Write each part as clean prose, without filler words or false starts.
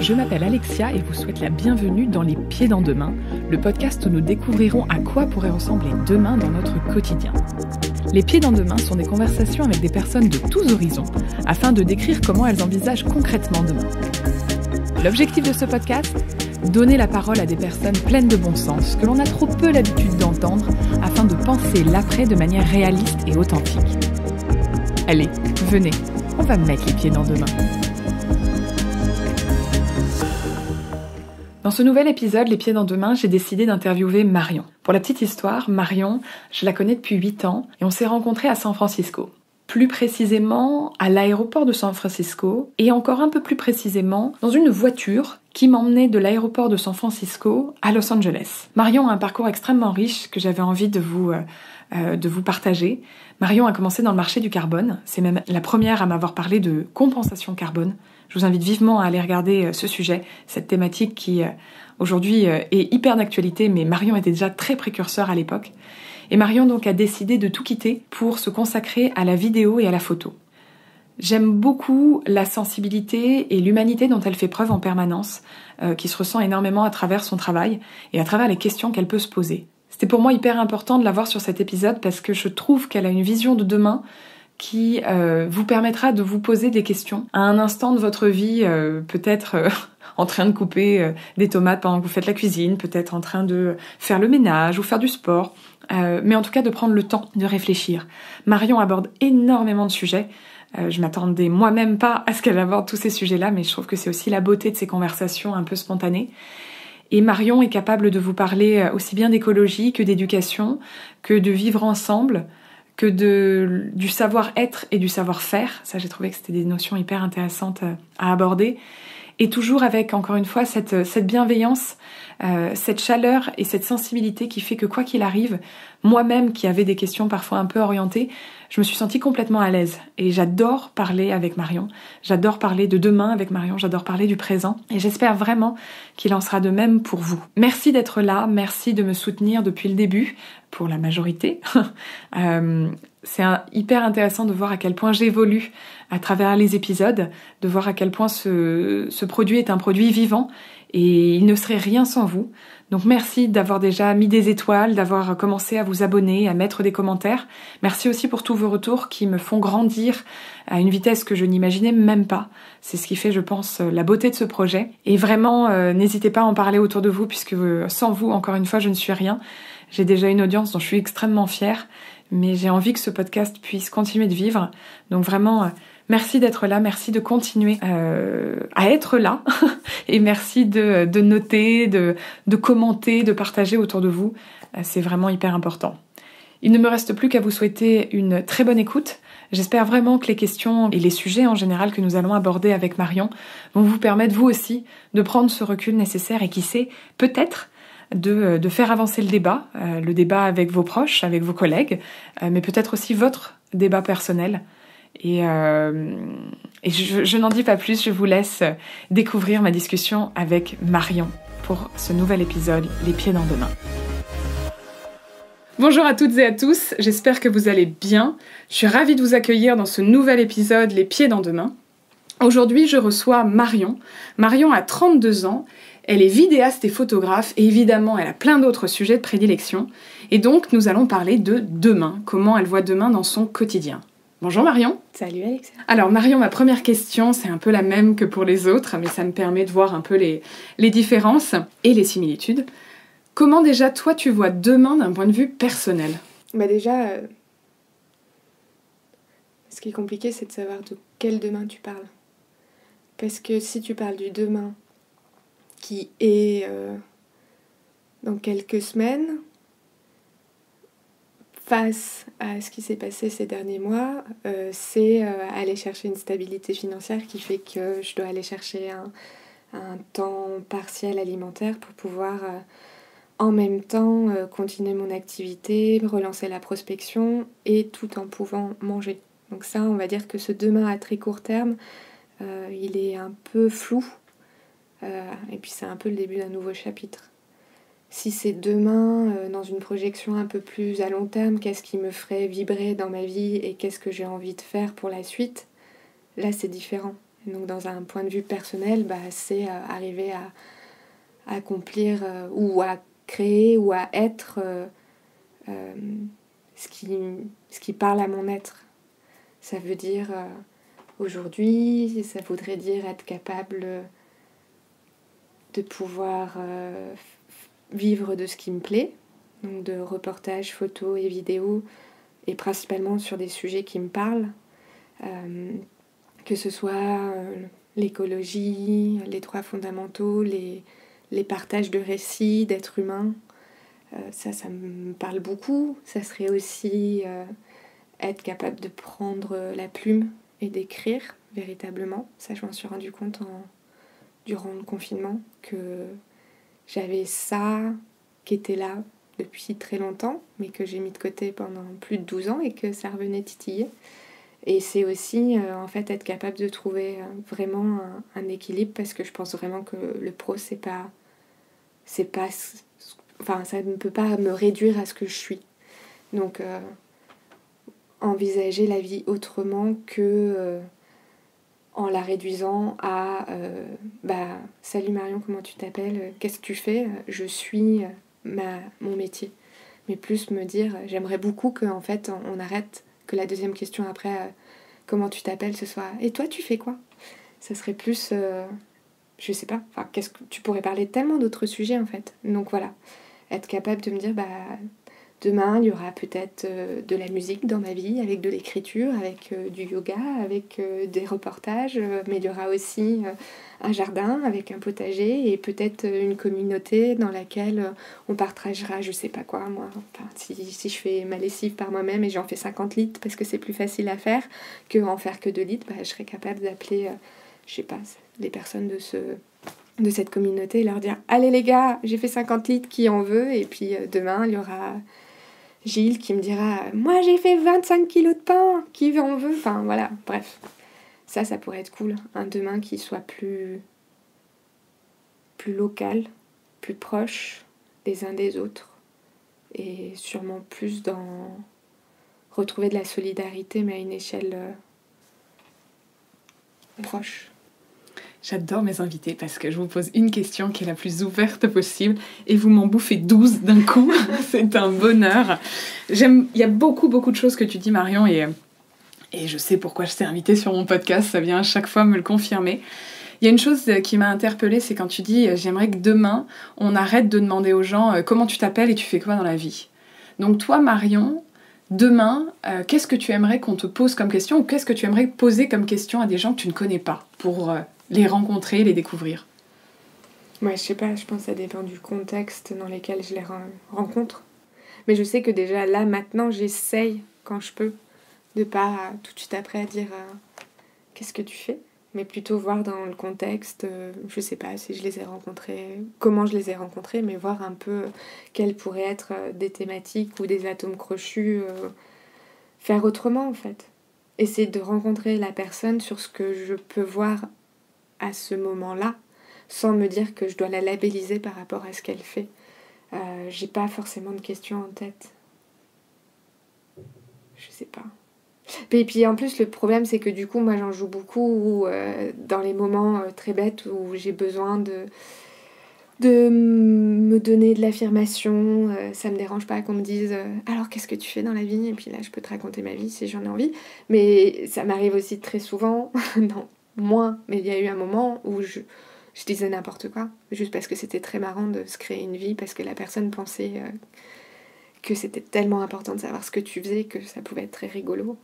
Je m'appelle Alexia et vous souhaite la bienvenue dans Les Pieds dans Demain, le podcast où nous découvrirons à quoi pourrait ressembler demain dans notre quotidien. Les Pieds dans Demain sont des conversations avec des personnes de tous horizons, afin de décrire comment elles envisagent concrètement demain. L'objectif de ce podcast ? Donner la parole à des personnes pleines de bon sens, que l'on a trop peu l'habitude d'entendre, afin de penser l'après de manière réaliste et authentique. Allez, venez, on va mettre les pieds dans demain. Dans ce nouvel épisode, Les Pieds dans Demain, j'ai décidé d'interviewer Marion. Pour la petite histoire, Marion, je la connais depuis 8 ans et on s'est rencontrés à San Francisco. Plus précisément à l'aéroport de San Francisco et encore un peu plus précisément dans une voiture qui m'emmenait de l'aéroport de San Francisco à Los Angeles. Marion a un parcours extrêmement riche que j'avais envie de vous partager. Marion a commencé dans le marché du carbone. C'est même la première à m'avoir parlé de compensation carbone. Je vous invite vivement à aller regarder ce sujet, cette thématique qui aujourd'hui est hyper d'actualité, mais Marion était déjà très précurseur à l'époque. Et Marion donc a décidé de tout quitter pour se consacrer à la vidéo et à la photo. J'aime beaucoup la sensibilité et l'humanité dont elle fait preuve en permanence, qui se ressent énormément à travers son travail et à travers les questions qu'elle peut se poser. C'était pour moi hyper important de la voir sur cet épisode parce que je trouve qu'elle a une vision de demain qui vous permettra de vous poser des questions à un instant de votre vie, peut-être en train de couper des tomates pendant que vous faites la cuisine, peut-être en train de faire le ménage ou faire du sport, mais en tout cas de prendre le temps de réfléchir. Marion aborde énormément de sujets. Je m'attendais moi-même pas à ce qu'elle aborde tous ces sujets-là, mais je trouve que c'est aussi la beauté de ces conversations un peu spontanées. Et Marion est capable de vous parler aussi bien d'écologie que d'éducation, que de vivre ensemble, que du savoir-être et du savoir-faire. Ça, j'ai trouvé que c'était des notions hyper intéressantes à aborder. Et toujours avec, encore une fois, cette bienveillance, cette chaleur et cette sensibilité qui fait que quoi qu'il arrive, moi-même qui avais des questions parfois un peu orientées, je me suis sentie complètement à l'aise. Et j'adore parler avec Marion, j'adore parler de demain avec Marion, j'adore parler du présent. Et j'espère vraiment qu'il en sera de même pour vous. Merci d'être là, merci de me soutenir depuis le début, pour la majorité. C'est hyper intéressant de voir à quel point j'évolue à travers les épisodes, de voir à quel point ce produit est un produit vivant et il ne serait rien sans vous. Donc merci d'avoir déjà mis des étoiles, d'avoir commencé à vous abonner, à mettre des commentaires. Merci aussi pour tous vos retours qui me font grandir à une vitesse que je n'imaginais même pas. C'est ce qui fait, je pense, la beauté de ce projet. Et vraiment, n'hésitez pas à en parler autour de vous puisque sans vous, encore une fois, je ne suis rien. J'ai déjà une audience dont je suis extrêmement fière, mais j'ai envie que ce podcast puisse continuer de vivre. Donc vraiment, merci d'être là, merci de continuer à être là, et merci de noter, de commenter, de partager autour de vous. C'est vraiment hyper important. Il ne me reste plus qu'à vous souhaiter une très bonne écoute. J'espère vraiment que les questions et les sujets en général que nous allons aborder avec Marion vont vous permettre vous aussi de prendre ce recul nécessaire et qui sait, peut-être, de faire avancer le débat avec vos proches, avec vos collègues, mais peut-être aussi votre débat personnel. Et je n'en dis pas plus, je vous laisse découvrir ma discussion avec Marion pour ce nouvel épisode, Les Pieds dans Demain. Bonjour à toutes et à tous, j'espère que vous allez bien. Je suis ravie de vous accueillir dans ce nouvel épisode, Les Pieds dans Demain. Aujourd'hui, je reçois Marion. Marion a 32 ans. Elle est vidéaste et photographe et évidemment elle a plein d'autres sujets de prédilection. Et donc nous allons parler de demain, comment elle voit demain dans son quotidien. Bonjour Marion. Salut Alexia. Alors Marion, ma première question, c'est un peu la même que pour les autres, mais ça me permet de voir un peu les différences et les similitudes. Comment déjà toi tu vois demain d'un point de vue personnel ? Déjà, ce qui est compliqué c'est de savoir de quel demain tu parles. Parce que si tu parles du demain qui est dans quelques semaines, face à ce qui s'est passé ces derniers mois, c'est aller chercher une stabilité financière qui fait que je dois aller chercher un temps partiel alimentaire pour pouvoir en même temps continuer mon activité, relancer la prospection et tout en pouvant manger. Donc ça, on va dire que ce demain à très court terme, il est un peu flou. Et puis c'est un peu le début d'un nouveau chapitre. Si c'est demain, dans une projection un peu plus à long terme, qu'est-ce qui me ferait vibrer dans ma vie et qu'est-ce que j'ai envie de faire pour la suite, là c'est différent. Et donc dans un point de vue personnel, c'est arriver à accomplir ou à créer ou à être ce qui parle à mon être. Ça veut dire aujourd'hui, ça voudrait dire être capable de pouvoir vivre de ce qui me plaît, donc de reportages, photos et vidéos, et principalement sur des sujets qui me parlent, que ce soit l'écologie, les droits fondamentaux, les partages de récits d'êtres humains. Ça me parle beaucoup. Ça serait aussi être capable de prendre la plume et d'écrire véritablement. Ça, je m'en suis rendu compte durant le confinement, que j'avais ça qui était là depuis très longtemps, mais que j'ai mis de côté pendant plus de 12 ans et que ça revenait titiller. Et c'est aussi en fait être capable de trouver vraiment un équilibre, parce que je pense vraiment que le pro, enfin, ça ne peut pas me réduire à ce que je suis. Donc envisager la vie autrement que en la réduisant à salut Marion, comment tu t'appelles, qu'est-ce que tu fais, je suis mon métier. Mais plus me dire, j'aimerais beaucoup qu'en fait on arrête, que la deuxième question après comment tu t'appelles ce soit et toi tu fais quoi. Ça serait plus je sais pas, enfin, qu'est-ce que tu pourrais parler de tellement d'autres sujets en fait. Donc voilà, être capable de me dire demain il y aura peut-être de la musique dans ma vie, avec de l'écriture, avec du yoga, avec des reportages, mais il y aura aussi un jardin avec un potager et peut-être une communauté dans laquelle on partagera je sais pas quoi, moi. Enfin, si je fais ma lessive par moi-même et j'en fais 50 litres parce que c'est plus facile à faire que en faire que 2 litres, je serais capable d'appeler je sais pas, les personnes de cette communauté et leur dire allez les gars, j'ai fait 50 litres, qui en veut? Et puis demain il y aura Gilles qui me dira moi j'ai fait 25 kilos de pain, qui en veut? Enfin voilà, bref, ça pourrait être cool, un demain qui soit plus local, plus proche des uns des autres, et sûrement plus dans retrouver de la solidarité, mais à une échelle proche. J'adore mes invités parce que je vous pose une question qui est la plus ouverte possible et vous m'en bouffez 12 d'un coup. C'est un bonheur. Il y a beaucoup de choses que tu dis, Marion, et je sais pourquoi je t'ai invitée sur mon podcast, ça vient à chaque fois me le confirmer. Il y a une chose qui m'a interpellée, c'est quand tu dis « j'aimerais que demain, on arrête de demander aux gens comment tu t'appelles et tu fais quoi dans la vie ?» Donc toi, Marion, demain, qu'est-ce que tu aimerais qu'on te pose comme question, ou qu'est-ce que tu aimerais poser comme question à des gens que tu ne connais pas pour les rencontrer, les découvrir? Moi, je sais pas, je pense que ça dépend du contexte dans lequel je les rencontre. Mais je sais que déjà là, maintenant, j'essaye, quand je peux, de pas tout de suite après dire qu'est-ce que tu fais, mais plutôt voir dans le contexte, je sais pas si je les ai rencontrés, comment je les ai rencontrés, mais voir un peu quelles pourraient être des thématiques ou des atomes crochus, faire autrement en fait. Essayer de rencontrer la personne sur ce que je peux voir à ce moment-là, sans me dire que je dois la labelliser par rapport à ce qu'elle fait. J'ai pas forcément de questions en tête. Je sais pas. Et puis en plus, le problème, c'est que du coup, moi, j'en joue beaucoup dans les moments très bêtes où j'ai besoin de me donner de l'affirmation. Ça me dérange pas qu'on me dise alors qu'est-ce que tu fais dans la vie? Et puis là, je peux te raconter ma vie si j'en ai envie. Mais ça m'arrive aussi très souvent, non, moins, mais il y a eu un moment où je disais n'importe quoi, juste parce que c'était très marrant de se créer une vie, parce que la personne pensait que c'était tellement important de savoir ce que tu faisais que ça pouvait être très rigolo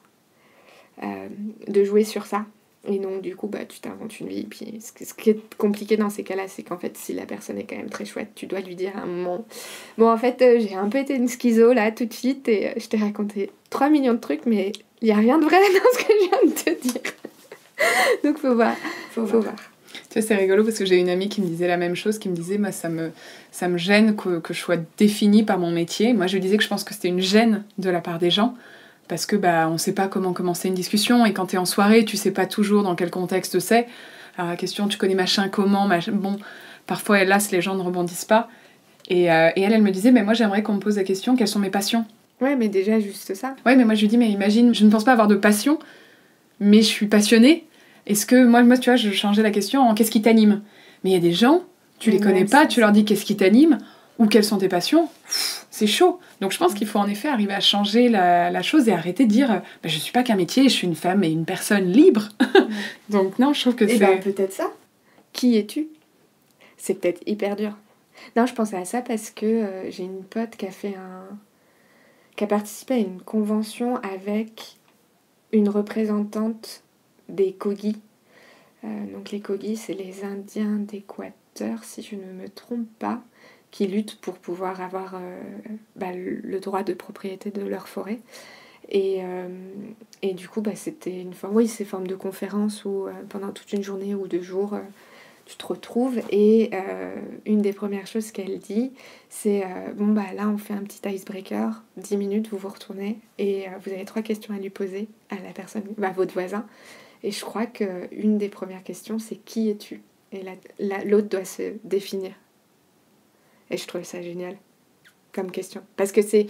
de jouer sur ça. Et donc du coup tu t'inventes une vie. Puis ce qui est compliqué dans ces cas-là, c'est qu'en fait si la personne est quand même très chouette, tu dois lui dire à un moment bon en fait j'ai un peu été une schizo là tout de suite et je t'ai raconté 3 millions de trucs, mais il n'y a rien de vrai dans ce que je viens de te dire. Donc faut voir. Tu vois, c'est rigolo parce que j'ai une amie qui me disait la même chose, qui me disait moi ça me gêne que je sois définie par mon métier. Moi je lui disais que je pense que c'était une gêne de la part des gens, parce que on sait pas comment commencer une discussion, et quand t'es en soirée tu sais pas toujours dans quel contexte c'est. Alors la question tu connais machin comment, bon, parfois hélas les gens ne rebondissent pas, et elle me disait mais moi j'aimerais qu'on me pose la question quelles sont mes passions. Ouais, mais déjà juste ça. Ouais, mais moi je lui dis mais imagine, je ne pense pas avoir de passion, mais je suis passionnée. Est-ce que, moi, tu vois, je changeais la question en qu'est-ce qui t'anime? Mais il y a des gens, tu les connais pas, tu leur dis qu'est-ce qui t'anime ou quelles sont tes passions, c'est chaud. Donc je pense qu'il faut en effet arriver à changer la chose et arrêter de dire je suis pas qu'un métier, je suis une femme et une personne libre. Donc non, je trouve que c'est... peut-être ça. Qui es-tu? C'est peut-être hyper dur. Non, je pensais à ça parce que j'ai une pote qui a participé à une convention avec une représentante des Kogi. Donc les Kogi, c'est les Indiens d'Équateur, si je ne me trompe pas, qui luttent pour pouvoir avoir le droit de propriété de leur forêt. Et du coup, c'était une forme, c'est forme de conférence où pendant toute une journée ou 2 jours, tu te retrouves. Et une des premières choses qu'elle dit, c'est là, on fait un petit icebreaker, 10 minutes, vous vous retournez et vous avez 3 questions à lui poser à la personne, votre voisin. Et je crois qu'une des premières questions, c'est qui es-tu? Et l'autre doit se définir. Et je trouve ça génial comme question. Parce que c'est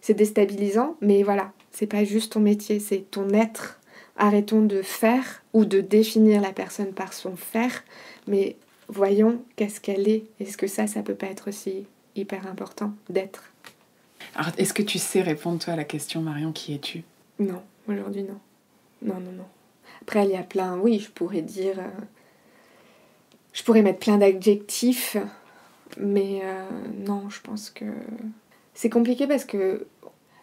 déstabilisant, mais voilà, c'est pas juste ton métier, c'est ton être. Arrêtons de faire ou de définir la personne par son faire, mais voyons qu'est-ce qu'elle est. Est-ce que ça peut pas être aussi hyper important d'être? Alors, est-ce que tu sais répondre, toi, à la question, Marion, qui es-tu? Non, aujourd'hui, non. Non. Après, il y a plein... Oui, je pourrais dire... je pourrais mettre plein d'adjectifs, mais non, je pense que... C'est compliqué parce que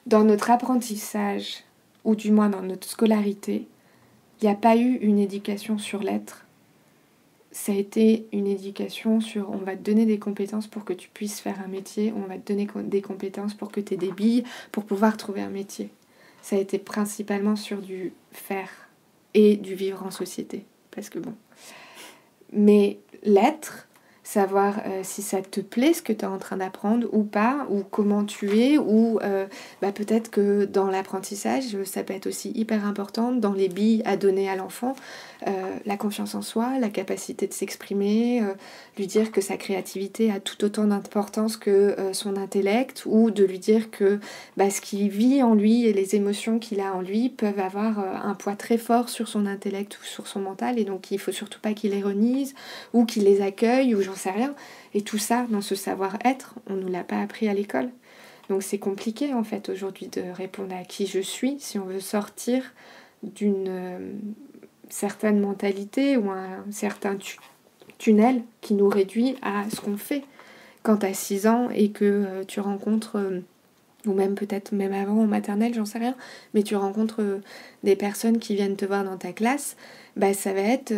dans notre apprentissage, ou du moins dans notre scolarité, il n'y a pas eu une éducation sur l'être. Ça a été une éducation sur on va te donner des compétences pour que tu puisses faire un métier, on va te donner des compétences pour que tu aies des billes pour pouvoir trouver un métier. Ça a été principalement sur du faire et du vivre en société. Parce que bon. Mais l'être, savoir si ça te plaît ce que tu es en train d'apprendre ou pas, ou comment tu es, ou peut-être que dans l'apprentissage, ça peut être aussi hyper important, dans les billes à donner à l'enfant, la confiance en soi, la capacité de s'exprimer, lui dire que sa créativité a tout autant d'importance que son intellect, ou de lui dire que ce qu'il vit en lui et les émotions qu'il a en lui peuvent avoir un poids très fort sur son intellect ou sur son mental, et donc il faut surtout pas qu'il les renise, ou qu'il les accueille, ou j'en sais rien. Et tout ça, dans ce savoir-être, on ne nous l'a pas appris à l'école. Donc c'est compliqué en fait aujourd'hui de répondre à qui je suis si on veut sortir d'une certaine mentalité ou un certain tunnel qui nous réduit à ce qu'on fait. Quand tu as 6 ans et que tu rencontres, ou même peut-être même avant en maternelle, j'en sais rien, mais tu rencontres des personnes qui viennent te voir dans ta classe, ça va être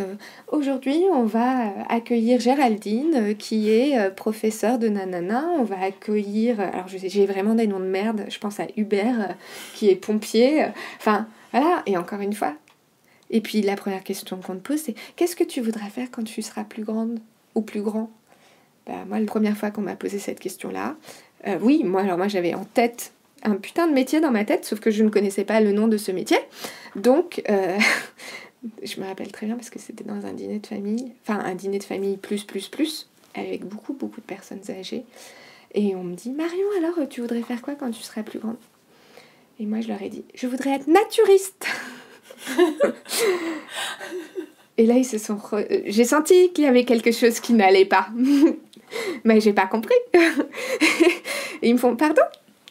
aujourd'hui on va accueillir Géraldine qui est professeure de nanana, on va accueillir, alors j'ai vraiment des noms de merde, je pense à Hubert qui est pompier, enfin voilà, et encore une fois. Et puis la première question qu'on te pose, c'est qu'est-ce que tu voudrais faire quand tu seras plus grande ou plus grand? Moi, la première fois qu'on m'a posé cette question-là, moi j'avais en tête un putain de métier dans ma tête, sauf que je ne connaissais pas le nom de ce métier. Donc, je me rappelle très bien parce que c'était dans un dîner de famille, enfin un dîner de famille plus, avec beaucoup de personnes âgées. Et on me dit, Marion, alors tu voudrais faire quoi quand tu seras plus grande? Et moi je leur ai dit, je voudrais être naturiste. Et là, j'ai senti qu'il y avait quelque chose qui n'allait pas. Mais j'ai pas compris. Et ils me font, pardon,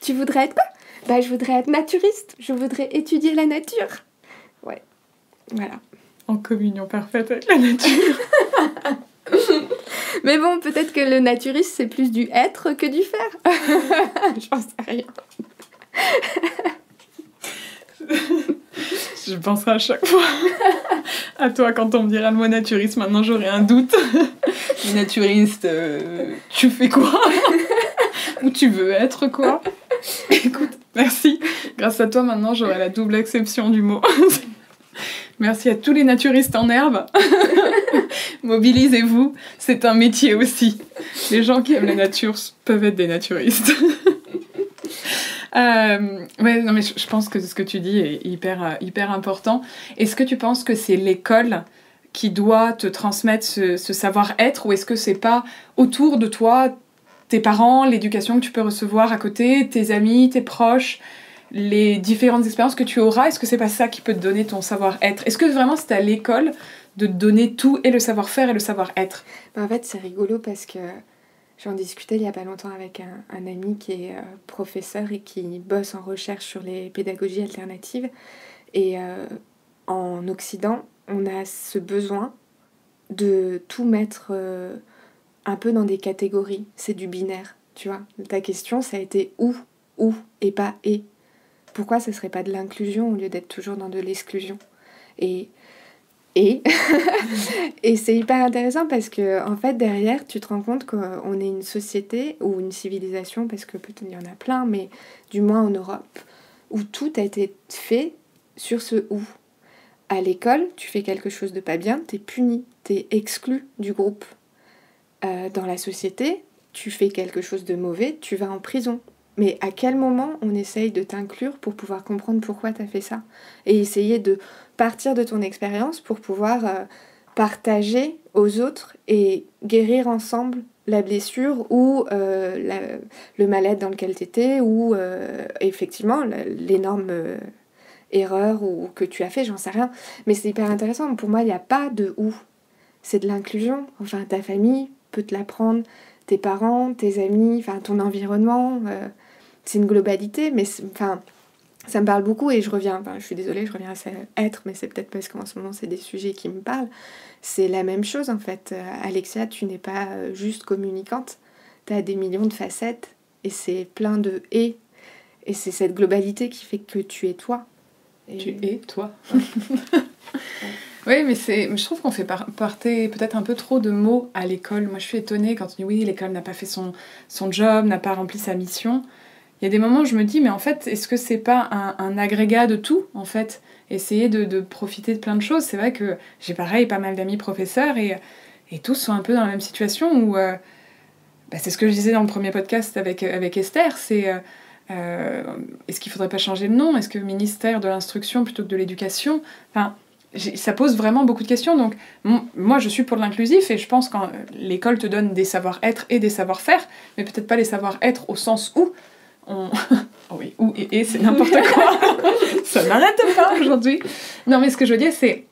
tu voudrais être quoi? Je voudrais être naturiste. Je voudrais étudier la nature. Ouais, voilà. En communion parfaite avec la nature. Mais bon, peut-être que le naturiste, c'est plus du être que du faire. J'en sais rien. Je penserai à chaque fois à toi quand on me dira le mot naturiste. Maintenant, j'aurai un doute. Naturiste, tu fais quoi? Ou tu veux être quoi? Écoute, merci. Grâce à toi, maintenant, j'aurai la double acception du mot. Merci à tous les naturistes en herbe. Mobilisez-vous, c'est un métier aussi. Les gens qui aiment la nature peuvent être des naturistes. Non, mais je pense que ce que tu dis est hyper important. Est-ce que tu penses que c'est l'école qui doit te transmettre ce savoir-être, ou est-ce que c'est pas autour de toi, tes parents, l'éducation que tu peux recevoir à côté, tes amis, tes proches, les différentes expériences que tu auras, est-ce que c'est pas ça qui peut te donner ton savoir-être? Est-ce que vraiment c'est à l'école de te donner tout, et le savoir-faire et le savoir-être? En fait, c'est rigolo parce que j'en discutais il y a pas longtemps avec un ami qui est professeur et qui bosse en recherche sur les pédagogies alternatives. Et en Occident, on a ce besoin de tout mettre un peu dans des catégories. C'est du binaire, tu vois. Ta question, ça a été ou, et pas et. Pourquoi ça serait pas de l'inclusion au lieu d'être toujours dans de l'exclusion? Et et c'est hyper intéressant parce que en fait derrière tu te rends compte qu'on est une société ou une civilisation, parce que peut-être il y en a plein, mais du moins en Europe, où tout a été fait sur ce ou. À l'école, tu fais quelque chose de pas bien, t'es puni, t'es exclu du groupe. Dans la société, tu fais quelque chose de mauvais, tu vas en prison. Mais à quel moment on essaye de t'inclure pour pouvoir comprendre pourquoi tu as fait ça? Et essayer de partir de ton expérience pour pouvoir partager aux autres et guérir ensemble la blessure ou le mal-être dans lequel tu étais, ou effectivement l'énorme erreur ou que tu as fait, j'en sais rien. Mais c'est hyper intéressant. Pour moi, il n'y a pas de ou. C'est de l'inclusion. Enfin, ta famille peut te l'apprendre, tes parents, tes amis, enfin ton environnement. C'est une globalité, mais enfin, ça me parle beaucoup et je suis désolée, je reviens à ça, être, mais c'est peut-être parce qu'en ce moment c'est des sujets qui me parlent. C'est la même chose en fait. Alexia, tu n'es pas juste communicante, tu as des millions de facettes et c'est plein de et c'est cette globalité qui fait que tu es toi. Tu es toi. Oui, mais je trouve qu'on fait porter peut-être un peu trop de mots à l'école. Moi, je suis étonnée quand on dit oui, l'école n'a pas fait son job, n'a pas rempli sa mission. Il y a des moments où je me dis, mais en fait, est-ce que c'est pas un agrégat de tout, en fait? Essayer de profiter de plein de choses. C'est vrai que j'ai pareil pas mal d'amis professeurs et tous sont un peu dans la même situation où... c'est ce que je disais dans le premier podcast avec Esther, c'est... est-ce qu'il faudrait pas changer le nom? Est-ce que ministère de l'instruction plutôt que de l'éducation? Enfin... ça pose vraiment beaucoup de questions, donc moi je suis pour l'inclusif et je pense que l'école te donne des savoir-être et des savoir-faire, mais peut-être pas les savoir-être au sens où oh oui, ou et c'est n'importe quoi. Ça n'arrête pas aujourd'hui. Non, mais ce que je veux dire, c'est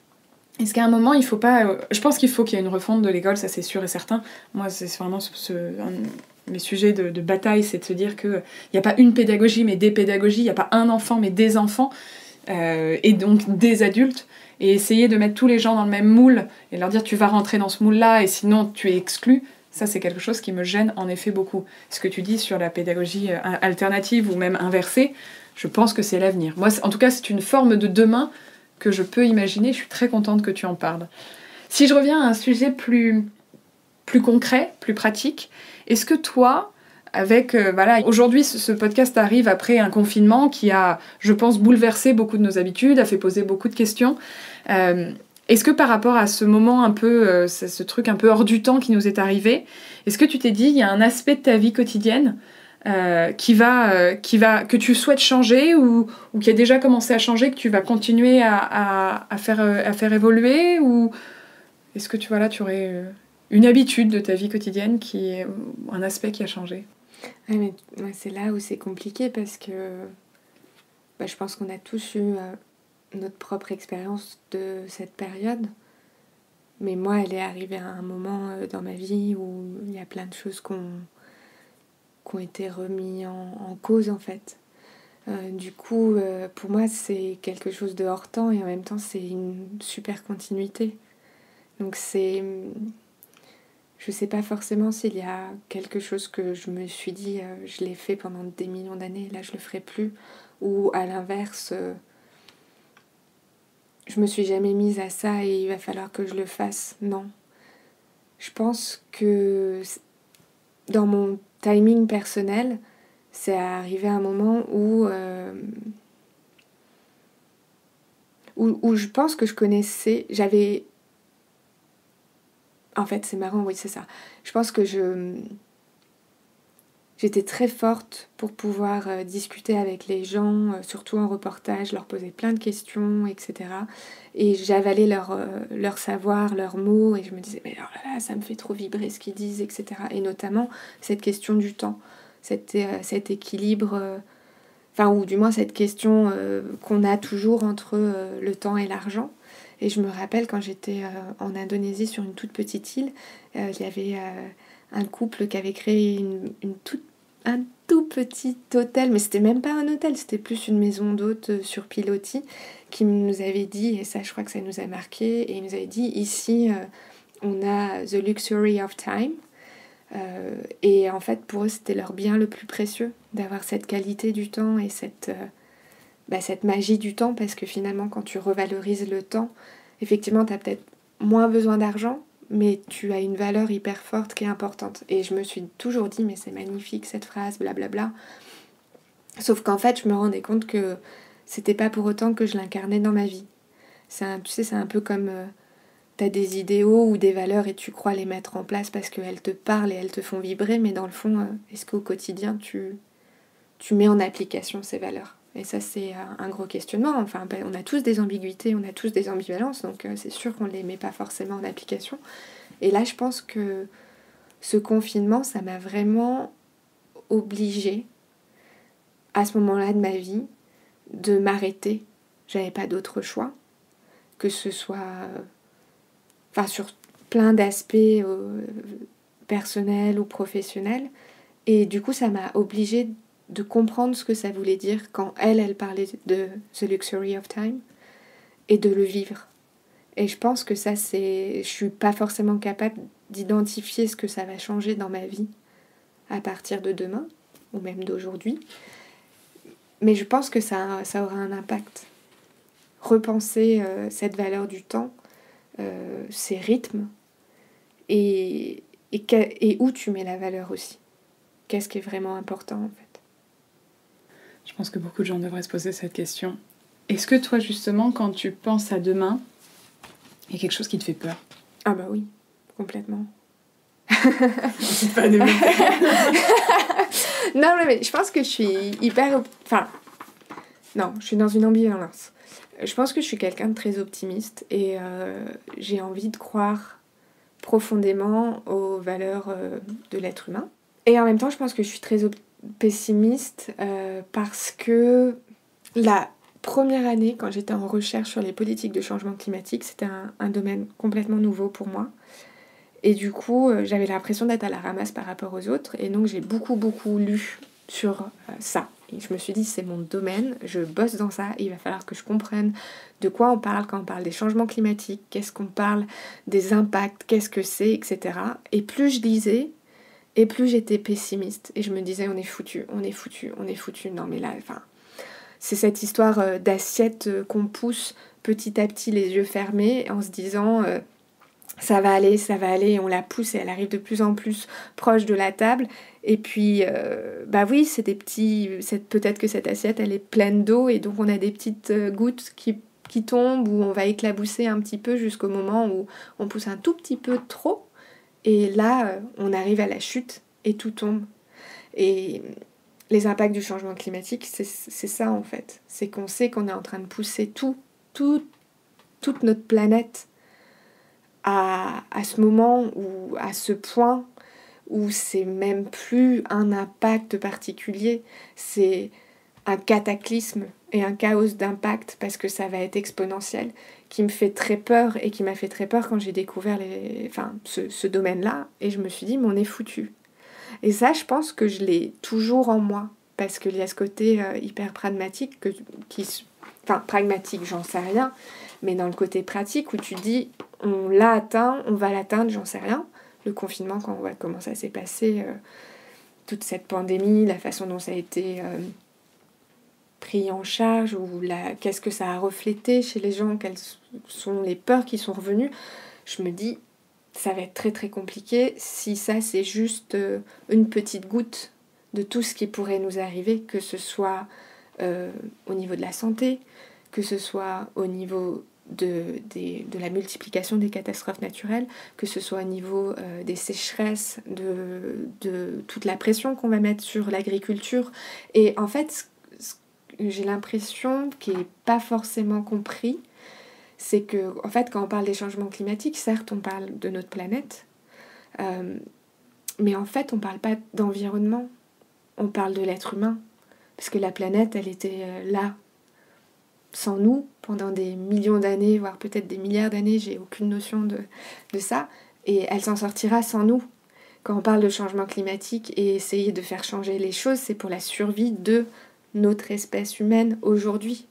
est-ce qu'à un moment il faut pas je pense qu'il faut qu'il y ait une refonte de l'école, ça c'est sûr et certain. Moi c'est vraiment mes sujets de bataille, c'est de se dire qu'il n'y a pas une pédagogie mais des pédagogies, il n'y a pas un enfant mais des enfants, et donc des adultes. Et essayer de mettre tous les gens dans le même moule et leur dire tu vas rentrer dans ce moule-là et sinon tu es exclu, ça c'est quelque chose qui me gêne en effet beaucoup. Ce que tu dis sur la pédagogie alternative ou même inversée, je pense que c'est l'avenir. Moi, en tout cas, c'est une forme de demain que je peux imaginer, je suis très contente que tu en parles. Si je reviens à un sujet plus concret, plus pratique, est-ce que toi... aujourd'hui ce podcast arrive après un confinement qui a, je pense, bouleversé beaucoup de nos habitudes, a fait poser beaucoup de questions. Est-ce que par rapport à ce moment un peu, ce truc un peu hors du temps qui nous est arrivé, est-ce que tu t'es dit, il y a un aspect de ta vie quotidienne que tu souhaites changer ou qui a déjà commencé à changer, que tu vas continuer à faire évoluer, ou est-ce que tu aurais une habitude de ta vie quotidienne qui est un aspect qui a changé? Ouais, mais c'est là où c'est compliqué parce que je pense qu'on a tous eu notre propre expérience de cette période. Mais moi, elle est arrivée à un moment dans ma vie où il y a plein de choses qui ont été remises en cause, en fait. Du coup, pour moi, c'est quelque chose de hors temps et en même temps, c'est une super continuité. Donc je sais pas forcément s'il y a quelque chose que je me suis dit, je l'ai fait pendant des millions d'années, là je le ferai plus. Ou à l'inverse, je me suis jamais mise à ça et il va falloir que je le fasse. Non. Je pense que dans mon timing personnel, c'est arrivé à un moment où je pense que je connaissais, en fait, c'est marrant, oui, c'est ça. Je pense que j'étais très forte pour pouvoir discuter avec les gens, surtout en reportage, leur poser plein de questions, etc. Et j'avalais leur savoir, leurs mots, et je me disais, mais alors là, ça me fait trop vibrer ce qu'ils disent, etc. Et notamment, cette question du temps, cet équilibre enfin, ou du moins cette question qu'on a toujours entre le temps et l'argent. Et je me rappelle quand j'étais en Indonésie sur une toute petite île, il y avait un couple qui avait créé un tout petit hôtel, mais c'était même pas un hôtel, c'était plus une maison d'hôtes sur pilotis, qui nous avait dit, et ça je crois que ça nous a marqué, et il nous avait dit ici on a the luxury of time. Et en fait pour eux c'était leur bien le plus précieux d'avoir cette qualité du temps et cette magie du temps, parce que finalement quand tu revalorises le temps, effectivement tu as peut-être moins besoin d'argent, mais tu as une valeur hyper forte qui est importante. Et je me suis toujours dit mais c'est magnifique cette phrase, blablabla. Sauf qu'en fait je me rendais compte que c'était pas pour autant que je l'incarnais dans ma vie. Tu sais, c'est un peu comme t'as des idéaux ou des valeurs et tu crois les mettre en place parce qu'elles te parlent et elles te font vibrer, mais dans le fond, est-ce qu'au quotidien tu mets en application ces valeurs? Et ça, c'est un gros questionnement. Enfin, on a tous des ambiguïtés, on a tous des ambivalences, donc c'est sûr qu'on ne les met pas forcément en application. Et là, je pense que ce confinement, ça m'a vraiment obligée, à ce moment-là de ma vie, de m'arrêter. J'avais pas d'autre choix, que ce soit sur plein d'aspects personnels ou professionnels. Et du coup, ça m'a obligée de comprendre ce que ça voulait dire quand elle parlait de The Luxury of Time et de le vivre. Et je pense que ça, je suis pas forcément capable d'identifier ce que ça va changer dans ma vie à partir de demain ou même d'aujourd'hui. Mais je pense que ça aura un impact. Repenser cette valeur du temps, ces rythmes et où tu mets la valeur aussi. Qu'est-ce qui est vraiment important en fait? Je pense que beaucoup de gens devraient se poser cette question. Est-ce que toi justement quand tu penses à demain, il y a quelque chose qui te fait peur? Ah bah oui, complètement. C'est pas développé. Non mais je pense que je suis hyper... non, je suis dans une ambivalence. Je pense que je suis quelqu'un de très optimiste et j'ai envie de croire profondément aux valeurs de l'être humain. Et en même temps, je pense que je suis très pessimiste parce que la première année, quand j'étais en recherche sur les politiques de changement climatique, c'était un domaine complètement nouveau pour moi. Et du coup, j'avais l'impression d'être à la ramasse par rapport aux autres. Et donc, j'ai beaucoup lu sur ça. Et je me suis dit, c'est mon domaine, je bosse dans ça, il va falloir que je comprenne de quoi on parle quand on parle des changements climatiques, qu'est-ce qu'on parle des impacts, qu'est-ce que c'est, etc. Et plus je lisais, et plus j'étais pessimiste. Et je me disais, on est foutu. Non mais là, c'est cette histoire d'assiette qu'on pousse petit à petit les yeux fermés en se disant... ça va aller, et on la pousse et elle arrive de plus en plus proche de la table. Et puis, oui, c'est peut-être que cette assiette, elle est pleine d'eau et donc on a des petites gouttes qui tombent ou on va éclabousser un petit peu jusqu'au moment où on pousse un tout petit peu trop. Et là, on arrive à la chute et tout tombe. Et les impacts du changement climatique, c'est ça en fait. C'est qu'on sait qu'on est en train de pousser toute notre planète à ce moment ou à ce point où c'est même plus un impact particulier, c'est un cataclysme et un chaos d'impact parce que ça va être exponentiel, qui me fait très peur et qui m'a fait très peur quand j'ai découvert ce domaine-là, et je me suis dit mais on est foutu. Et ça, je pense que je l'ai toujours en moi parce qu'il y a ce côté hyper pragmatique pragmatique, j'en sais rien, mais dans le côté pratique où tu dis on l'a atteint, on va l'atteindre, j'en sais rien. Le confinement, quand on voit comment ça s'est passé, toute cette pandémie, la façon dont ça a été pris en charge, ou qu'est-ce que ça a reflété chez les gens, quelles sont les peurs qui sont revenues, je me dis, ça va être très très compliqué si ça c'est juste une petite goutte de tout ce qui pourrait nous arriver, que ce soit au niveau de la santé, que ce soit au niveau de la multiplication des catastrophes naturelles, que ce soit au niveau des sécheresses, de toute la pression qu'on va mettre sur l'agriculture. Et en fait, j'ai l'impression qui n'est pas forcément compris, c'est que en fait, quand on parle des changements climatiques, certes, on parle de notre planète, mais en fait, on ne parle pas d'environnement, on parle de l'être humain. parce que la planète, elle était là, sans nous, pendant des millions d'années, voire peut-être des milliards d'années, j'ai aucune notion de ça, et elle s'en sortira sans nous. Quand on parle de changement climatique et essayer de faire changer les choses, c'est pour la survie de notre espèce humaine aujourd'hui.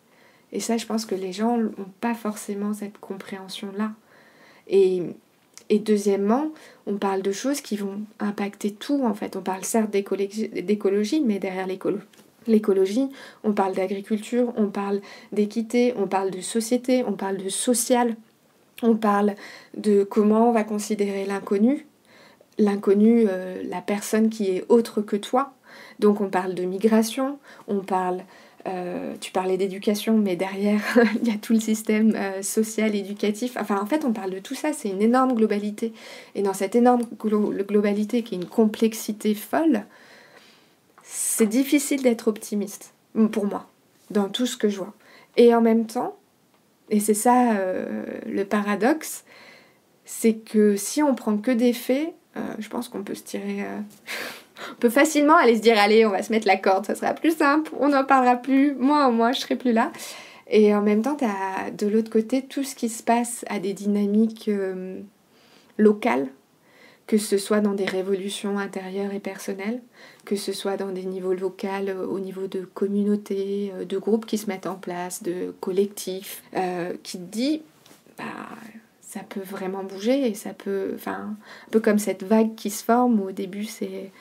Et ça, je pense que les gens n'ont pas forcément cette compréhension-là. Et deuxièmement, on parle de choses qui vont impacter tout, en fait. On parle certes d'écologie, mais derrière l'écologie, on parle d'agriculture, on parle d'équité, on parle de société, on parle de social, on parle de comment on va considérer l'inconnu. L'inconnu, la personne qui est autre que toi. Donc on parle de migration, on parle... tu parlais d'éducation, mais derrière, il y a tout le système social, éducatif. Enfin, en fait, on parle de tout ça, c'est une énorme globalité. Et dans cette énorme globalité, qui est une complexité folle, c'est difficile d'être optimiste, pour moi, dans tout ce que je vois. Et en même temps, et c'est ça le paradoxe, c'est que si on prend que des faits, je pense qu'on peut se tirer... on peut facilement aller se dire, allez, on va se mettre la corde, ça sera plus simple, on n'en parlera plus, moi au moins je serai plus là. Et en même temps, tu as de l'autre côté tout ce qui se passe à des dynamiques locales, que ce soit dans des révolutions intérieures et personnelles, que ce soit dans des niveaux locaux, au niveau de communautés, de groupes qui se mettent en place, de collectifs, qui te dit... ça peut vraiment bouger et ça peut... Enfin, un peu comme cette vague qui se forme où au début c'est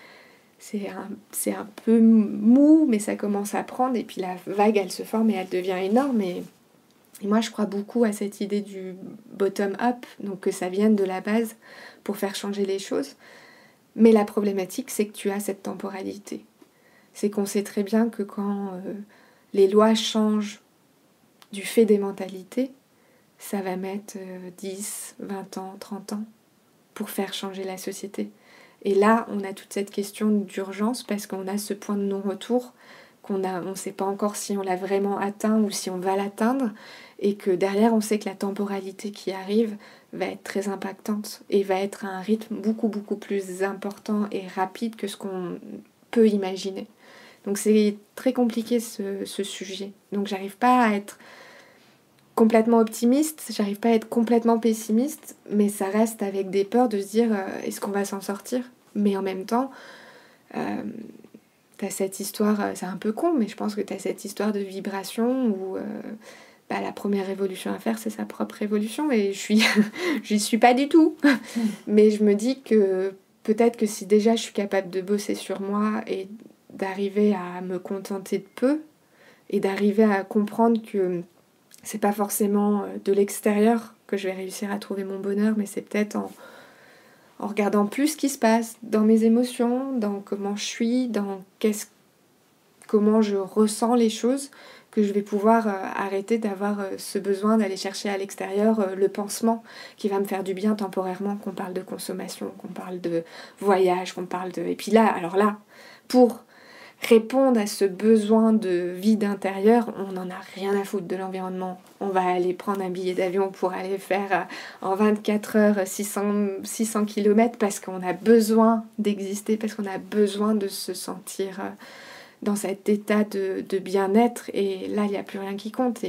un peu mou, mais ça commence à prendre et puis la vague elle se forme et elle devient énorme. Et moi je crois beaucoup à cette idée du bottom-up, donc que ça vienne de la base pour faire changer les choses. Mais la problématique c'est que tu as cette temporalité. C'est qu'on sait très bien que quand les lois changent du fait des mentalités, ça va mettre 10, 20 ans, 30 ans pour faire changer la société. Et là, on a toute cette question d'urgence parce qu'on a ce point de non-retour on ne sait pas encore si on l'a vraiment atteint ou si on va l'atteindre, et que derrière, on sait que la temporalité qui arrive va être très impactante et va être à un rythme beaucoup, beaucoup plus important et rapide que ce qu'on peut imaginer. Donc c'est très compliqué ce sujet. Donc j'arrive pas à être complètement optimiste, j'arrive pas à être complètement pessimiste, mais ça reste avec des peurs de se dire est-ce qu'on va s'en sortir ? Mais en même temps, t'as cette histoire, c'est un peu con, mais je pense que t'as cette histoire de vibration où la première révolution à faire, c'est sa propre révolution, et j'y suis pas du tout. Mais je me dis que peut-être que si déjà je suis capable de bosser sur moi et d'arriver à me contenter de peu, et d'arriver à comprendre que c'est pas forcément de l'extérieur que je vais réussir à trouver mon bonheur, mais c'est peut-être en regardant plus ce qui se passe dans mes émotions, dans comment je suis, dans comment je ressens les choses, que je vais pouvoir arrêter d'avoir ce besoin d'aller chercher à l'extérieur le pansement qui va me faire du bien temporairement, qu'on parle de consommation, qu'on parle de voyage, qu'on parle de... Et puis là, pour répondre à ce besoin de vide intérieur, on n'en a rien à foutre de l'environnement. On va aller prendre un billet d'avion pour aller faire en 24 heures 600 km parce qu'on a besoin d'exister, parce qu'on a besoin de se sentir dans cet état de bien-être. Et là, il n'y a plus rien qui compte.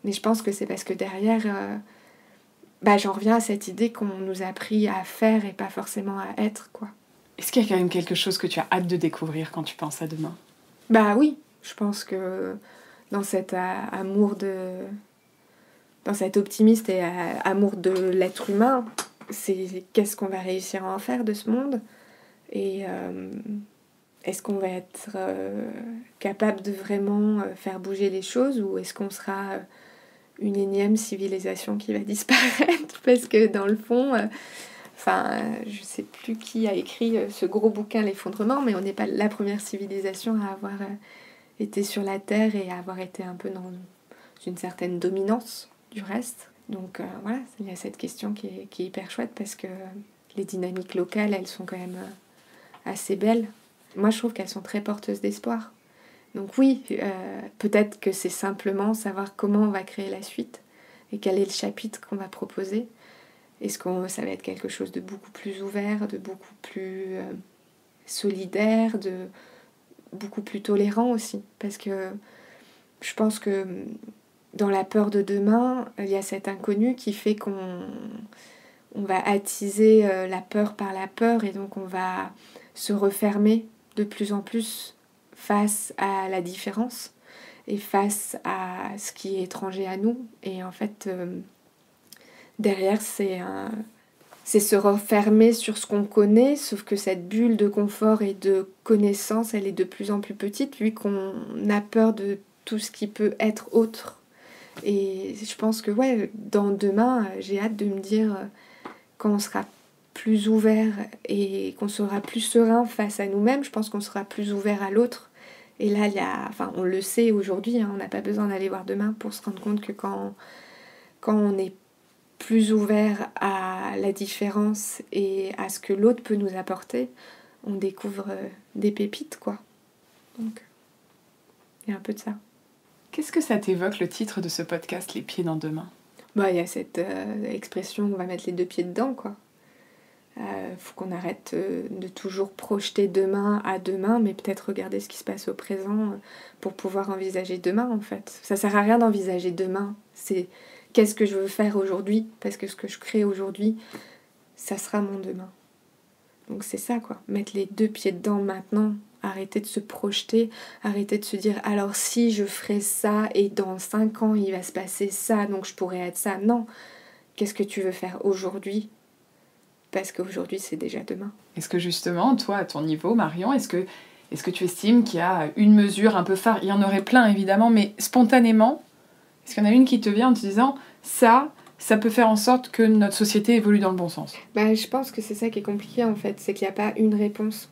Mais je pense que c'est parce que derrière, j'en reviens à cette idée qu'on nous a appris à faire et pas forcément à être, quoi. Est-ce qu'il y a quand même quelque chose que tu as hâte de découvrir quand tu penses à demain ? Oui, je pense que dans cet amour dans cet optimisme et amour de l'être humain, c'est qu'est-ce qu'on va réussir à en faire de ce monde, et est-ce qu'on va être capable de vraiment faire bouger les choses, ou est-ce qu'on sera une énième civilisation qui va disparaître parce que dans le fond... je sais plus qui a écrit ce gros bouquin, L'effondrement, mais on n'est pas la première civilisation à avoir été sur la Terre et à avoir été un peu dans une certaine dominance du reste. Donc voilà, il y a cette question qui est hyper chouette parce que les dynamiques locales, elles sont quand même assez belles. Moi, je trouve qu'elles sont très porteuses d'espoir. Donc oui, peut-être que c'est simplement savoir comment on va créer la suite et quel est le chapitre qu'on va proposer. Est-ce que ça va être quelque chose de beaucoup plus ouvert, de beaucoup plus solidaire, beaucoup plus tolérant aussi. Parce que je pense que dans la peur de demain, il y a cet inconnu qui fait qu'on va attiser la peur par la peur et donc on va se refermer de plus en plus face à la différence et face à ce qui est étranger à nous. Et en fait, derrière, c'est se refermer sur ce qu'on connaît, sauf que cette bulle de confort et de connaissance, elle est de plus en plus petite, vu qu'on a peur de tout ce qui peut être autre. Et je pense que dans demain, j'ai hâte de me dire, quand on sera plus ouvert et qu'on sera plus serein face à nous-mêmes, je pense qu'on sera plus ouvert à l'autre. Et là, on le sait aujourd'hui, on n'a pas besoin d'aller voir demain pour se rendre compte que quand on est plus ouvert à la différence et à ce que l'autre peut nous apporter, on découvre des pépites, quoi. Donc, il y a un peu de ça. Qu'est-ce que ça t'évoque, le titre de ce podcast, Les pieds dans demain ? Il y a cette expression, on va mettre les 2 pieds dedans, quoi. Faut qu'on arrête de toujours projeter demain à demain, mais peut-être regarder ce qui se passe au présent pour pouvoir envisager demain, en fait. Ça sert à rien d'envisager demain. C'est qu'est-ce que je veux faire aujourd'hui, parce que ce que je crée aujourd'hui, ça sera mon demain. Donc c'est ça, quoi. Mettre les 2 pieds dedans maintenant. Arrêter de se projeter, arrêter de se dire alors si je ferais ça et dans 5 ans il va se passer ça, donc je pourrais être ça. Non. Qu'est-ce que tu veux faire aujourd'hui ? Parce qu'aujourd'hui c'est déjà demain. Est-ce que justement, toi, à ton niveau, Marion, est-ce que tu estimes qu'il y a une mesure un peu phare ? Il y en aurait plein évidemment, mais spontanément, est-ce qu'il y en a une qui te vient en te disant ça peut faire en sorte que notre société évolue dans le bon sens ? Je pense que c'est ça qui est compliqué en fait, c'est qu'il n'y a pas une réponse.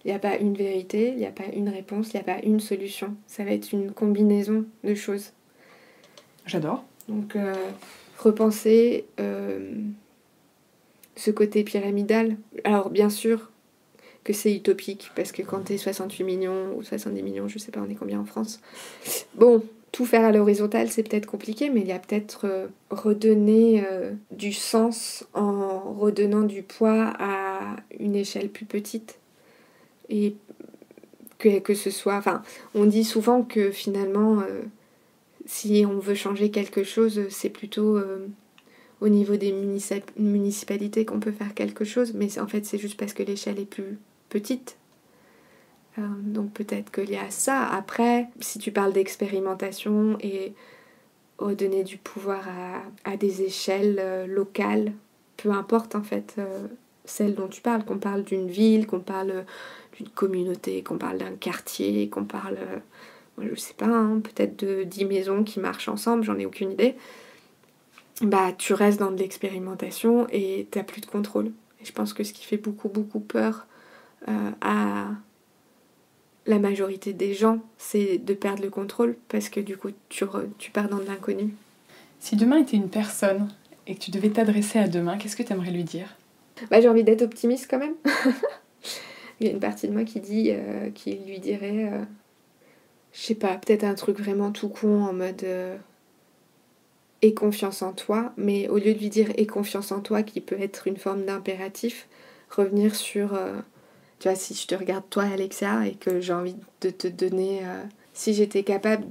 Il n'y a pas une vérité, il n'y a pas une réponse, il n'y a pas une solution. Ça va être une combinaison de choses. J'adore. Donc, repenser ce côté pyramidal. Alors, bien sûr que c'est utopique, parce que quand t'es 68 millions ou 70 millions, je sais pas, on est combien en France. Bon, tout faire à l'horizontale, c'est peut-être compliqué, mais il y a peut-être redonner du sens en redonnant du poids à une échelle plus petite. Et que ce soit... Enfin, on dit souvent que finalement, si on veut changer quelque chose, c'est plutôt au niveau des municipalités qu'on peut faire quelque chose. Mais en fait, c'est juste parce que l'échelle est plus petite. Donc peut-être qu'il y a ça. Après, si tu parles d'expérimentation et redonner du pouvoir à des échelles locales, peu importe en fait... celle dont tu parles, qu'on parle d'une ville, qu'on parle d'une communauté, qu'on parle d'un quartier, qu'on parle, je sais pas, peut-être de 10 maisons qui marchent ensemble, j'en ai aucune idée, tu restes dans de l'expérimentation et t'as plus de contrôle. Et je pense que ce qui fait beaucoup, beaucoup peur à la majorité des gens, c'est de perdre le contrôle, parce que du coup, tu pars dans de l'inconnu. Si demain était une personne et que tu devais t'adresser à demain, qu'est-ce que tu aimerais lui dire ? J'ai envie d'être optimiste quand même. Il y a une partie de moi qui lui dirait, je sais pas, peut-être un truc vraiment tout con en mode aie confiance en toi, mais au lieu de lui dire aie confiance en toi, qui peut être une forme d'impératif, revenir sur, tu vois, si je te regarde toi Alexia et que j'ai envie de te donner, si j'étais capable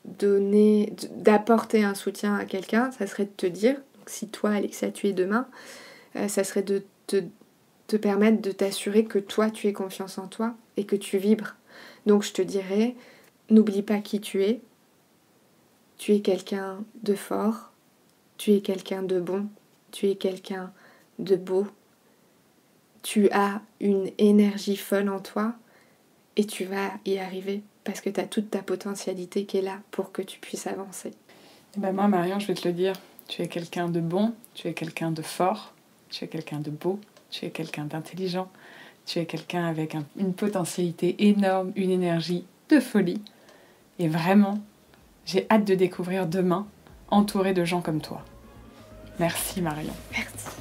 d'apporter un soutien à quelqu'un, ça serait de te dire, donc si toi Alexia tu es demain, ça serait de te permettre de t'assurer que toi, tu aies confiance en toi et que tu vibres. Donc je te dirais, n'oublie pas qui tu es. Tu es quelqu'un de fort, tu es quelqu'un de bon, tu es quelqu'un de beau. Tu as une énergie folle en toi et tu vas y arriver parce que tu as toute ta potentialité qui est là pour que tu puisses avancer. Moi, Marion, je vais te le dire, tu es quelqu'un de bon, tu es quelqu'un de fort, tu es quelqu'un de beau, tu es quelqu'un d'intelligent, tu es quelqu'un avec une potentialité énorme, une énergie de folie. Et vraiment, j'ai hâte de découvrir demain, entourée de gens comme toi. Merci Marion. Merci.